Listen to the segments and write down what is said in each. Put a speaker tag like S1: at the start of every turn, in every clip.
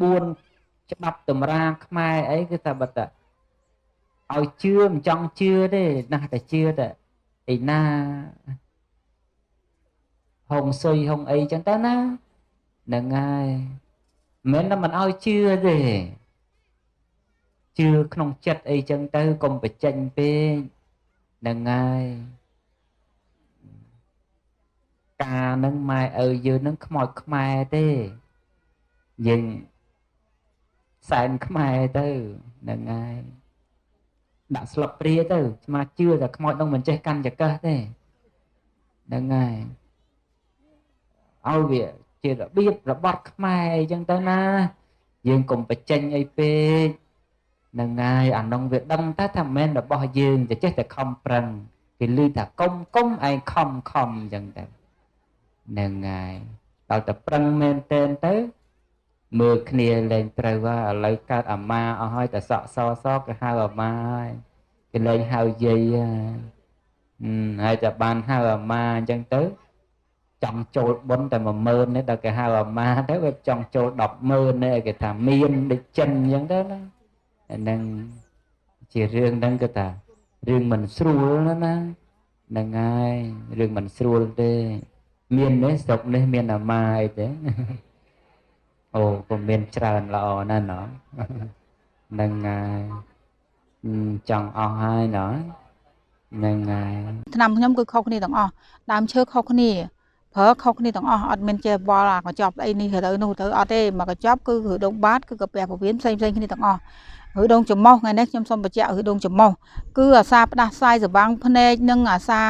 S1: buônច្បាប់តម្រាខ្មែរអីគឺថាបើតាឲ្យជឿមិនចង់ជឿទេណាស់តែជឿតែឯណាហុងស៊ុយហុងអីចឹងទៅណាហ្នឹងហើយមិនមែនតែមិនឲ្យជឿទេជឿក្នុងចិត្តអីចឹងទៅកុំបញ្ចេញពេកហ្នឹងហើយការនឹងម៉ែឪយើងនឹងខ្មោចខ្មែរទេយើងសែនខ្មែរទៅហ្នឹងហើយដាក់ស្លឹកព្រាទៅស្មាជឿតែខ្មោចនឹងមិនចេះកាន់ចង្កឹះទេហ្នឹងហើយឲ្យវាជារបៀបរបត់ខ្មែរអីចឹងទៅណាយើងកុំបញ្ចេញអីពេកហ្នឹងហើយអានោះវាដឹងថាមិនមែនរបស់យើងតែចេះតែខំប្រឹងគេលឺថាកុំឯងខំអញ្ចឹងទៅហ្នឹងហើយដល់តែប្រឹងមែនតែនទៅមើលគ្នាលែងត្រូវថាឥឡូវកើតអាម៉ាអស់ហើយតែសក់សគេហៅអាម៉ាហើយគេលែងហៅយាយហើយតែបានហៅអាម៉ាអញ្ចឹងទៅចង់ចូលបុណ្យតែ 10000 ទេដល់គេហៅអាម៉ាទៅវាចង់ចូល100000ទេគេថាមានដូចចិនអញ្ចឹងទៅណាហ្នឹងជារឿងហ្នឹងគេថារឿងមិនស្រួលណាហ្នឹងហើយរឿងមិនស្រួលទេមាននេះស្រុកនេះមានអាម៉ាអីទេអូក៏មានច្រើនល្អណាស់ណោះហ្នឹងហើយចង់អស់ហើយណោះហ្នឹងហើយ
S2: ឆ្នាំខ្ញុំគឺខុសគ្នាទាំងអស់ដើមឈើខុសគ្នាប្រើខុសគ្នាទាំងអស់អត់មានចេះបល់អាកញ្ចប់អីនេះទៅនោះទៅអត់ទេមកកញ្ចប់គឺឬដងបាតគឺកាពះពវៀនផ្សេងគ្នាទាំងអស់ឬដងចំមុះថ្ងៃនេះខ្ញុំសូមបញ្ជាក់ឬដងចំមុះគឺអាសាផ្ដាសាយសវាំងភ្នែកនិងអាសា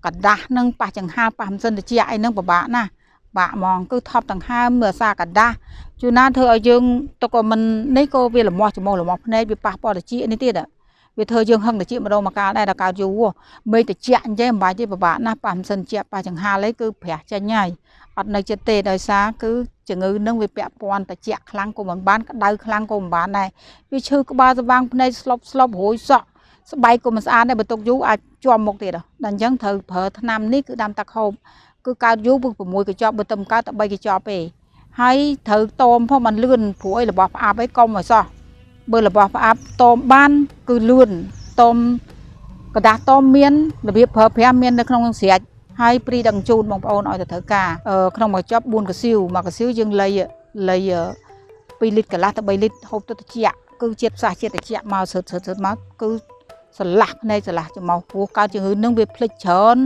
S2: កដាស់និងប៉ះចង្ហាប៉ះមិនសិនតិចអីហ្នឹងពិបាកណាស់បាក់ហ្មងគឺថប់ដង្ហើមមើលអាសាកដាស់ជួនណាធ្វើឲ្យយើងទុកក៏មិននេះក៏វាលមាស់ចំមុះភ្នែកវាប៉ះពាល់តិចនេះទៀតវាធ្វើយើងហឹងតិចម្ដងមកកាលដែរដល់កើតយូរមេតិចអញ្ចឹងមិនបាច់ទេពិបាកណាស់ប៉ះមិនសិនជាប៉ះចង្ហាលេគឺប្រះចេញហើយអត់នៅចិត្តទេដោយសារគឺជំងឺនឹងវាពាក់ព័ន្ធតិចខ្លាំងក៏មិនបានក្តៅខ្លាំងក៏មិនបានដែរវាឈឺក្បាលស្វាងភ្នែកស្លប់រួយសក់ស្បែកក៏មិនស្អាតដែរបើទុកយូរអាចជាប់មុខទៀតដល់អញ្ចឹងត្រូវប្រើថ្នាំនេះគឺដាំទឹកហូបគឺកើតយូរពុះ6កញ្ចប់បើទៅកើតតែ3កញ្ចប់ទេហើយត្រូវតមផងមិនលឿនព្រោះអីរបស់ផ្អាប់អីកុំឲ្យសោះបើរបស់ផ្អាប់តមបានគឺលឿនតមกระดาษតមមានរបៀបប្រើប្រាស់មាននៅក្នុងស្រាច់ហើយព្រីដឹងជូនបងប្អូនឲ្យទៅត្រូវការក្នុងមួយចប់4កសៀវមួយកសៀវយើងលៃ2លីត្រកន្លះទៅ3លីត្រហូបទៅត្រជាក់គឺជាតិផ្សះជាតិត្រជាក់មកស្រើតមកគឺស្រឡះភ្នែកស្រឡះច្រមុះព្រោះកើតជំងឺនឹងវាភ្លេចច្រើន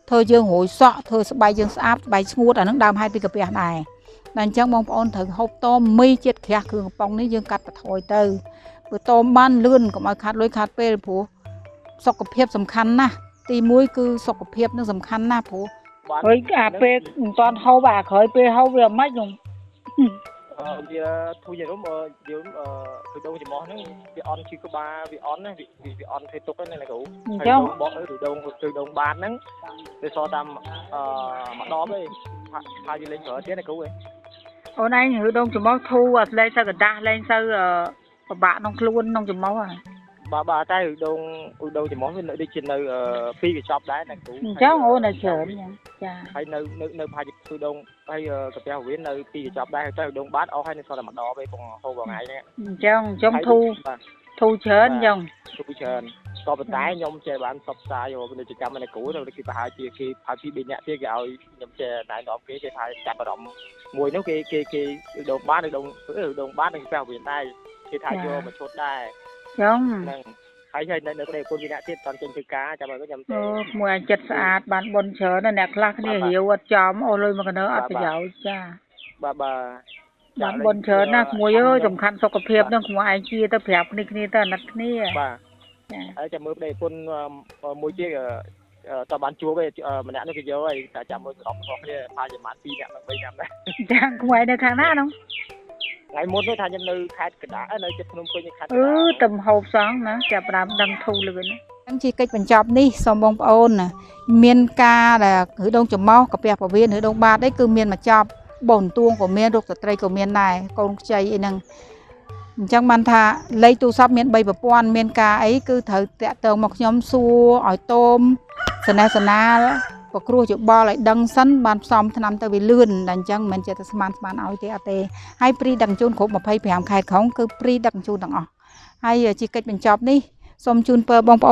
S2: ធ្វើយើងរួយសក់ធ្វើស្បែកយើងស្អាតស្បែកស្ងួតអានឹងដើមហេតុពីកាពះដែរតែអញ្ចឹងបងប្អូនត្រូវហូបតមមីជាតិក្រាស់គ្រឿងកំប៉ុងនេះយើងកាត់បន្ថយទៅព្រោះតមបានលឿនកុំឲ្យខាត់លុយខាត់ពេលព្រោះសុខភាពសំខាន់ណាស់ទី1គឺសុខភាពនឹងសំខាន់ណាស់ព្រោះហើយអាពេលមិនតាន់ហូបអាក្រោយពេលហូបវាមិនខ្ញុំ
S3: វាធូរយំយើងគឺដងច្រមុះហ្នឹងវាអន់ឈឺក្បាលវាអន់ណាវាអន់ធ្វើទុកហ្នឹងណាគ្រូហើយបោះឬដងបាតហ្នឹងវាសតាមម្ដងទេហើយយើងលេងប្រើទៀតណាគ្រូឯង
S2: អូនឯងឬដងច្រមុះធូរអាលេងទៅកដាស់លេងទៅពិបាកក្នុងខ្លួនក្នុងច្រមុះហ្នឹង
S3: បាទតែឬដងច្រមុះវានៅដូចជានៅពីកញ្ចប់ដែរណាគ្រូ
S2: អញ្ចឹងអូននៅច្រើនចា
S3: ហើយនៅផាច់គឺដងហើយកាពះវៀននៅពីកញ្ចប់ដែរទៅដងបាតអស់ហើយនៅសល់តែម្ដងទេផងហូបថ្ងៃហ្នឹង
S2: អញ្ចឹងខ្ញុំធូរច្រើនអញ្ចឹង
S3: ធូរច្រើនក៏ប៉ុន្តែខ្ញុំចេះបានផ្សព្វផ្សាយពាណិជ្ជកម្មនៅគ្រូទៅគេប្រហែលជាគេផាច់ពី3នាក់ទៀតគេឲ្យខ្ញុំចេះណែនាំគេថាចាប់អារម្មណ៍មួយនោះគេដងបាតដងបាតនឹងកាពះវៀនដែរគេថាយកមកឈុតដែរ
S2: ចឹង
S3: ហ្នឹងហើយនៅក្តីគុណវិនៈទៀតតន់ចេញធ្វើការចាំឲ្យខ្ញុំ
S2: ទេមួយអាចចិត្តស្អាតបានបនច្រើនអ្នកខ្លះគ្នារាវអត់ចំអូលុយមកកណើអត់ប្រយោជន៍ចា
S3: បាទ
S2: បានបនច្រើនណាស់មួយអើយសំខាន់សុខភាពនឹងខ្លួនឯងជាទៅប្រាប់គ្នាទៅអាណិតគ្នា
S3: បាទចាហើយចាំមើលប្តីគុណមួយទៀតតើបានជួបឯម្នាក់នោះគេយកហើយតែចាំមើលស្រុករបស់គ្នាផាយម៉ាត់2នាក់3នាក់ដែរ
S2: ចាខ្លួនឯងនៅខាងណានោះ
S3: ថ្ងៃមុននេះថាខ្ញុំនៅខេត្តកណ្ដាលនៅជិតភ្នំពេញខេត្ត
S2: ទំហូបសងណាចាប់ផ្ដើមដឹងធូរលឿនណាអញ្ចឹងជាកិច្ចបញ្ចប់នេះសូមបងប្អូនណាមានការដែលឬដងច្រមុះកាពះពវៀនឬដងបាតអីគឺមានមកចប់បូនទួងក៏មានរុកស្ត្រីក៏មានដែរកូនខ្ចីអីហ្នឹងអញ្ចឹងបានថាលេខទូរស័ព្ទមាន3ប្រព័ន្ធមានការអីគឺត្រូវតាក់ទងមកខ្ញុំសួរឲ្យតោមសនេសនា ប្រគ្រោះយោបល់ឲ្យដឹងសិនបានផ្សំថ្នាំទៅវាលឿនតែអញ្ចឹងមិនចេះតែស្មានឲ្យទេអត់ទេហើយព្រីដឹកជូនគ្រប់25ខែក្រុងគឺព្រីដឹកជូនទាំងអស់ហើយជាកិច្ចបញ្ចប់នេះសូមជូនពរបងប្អូន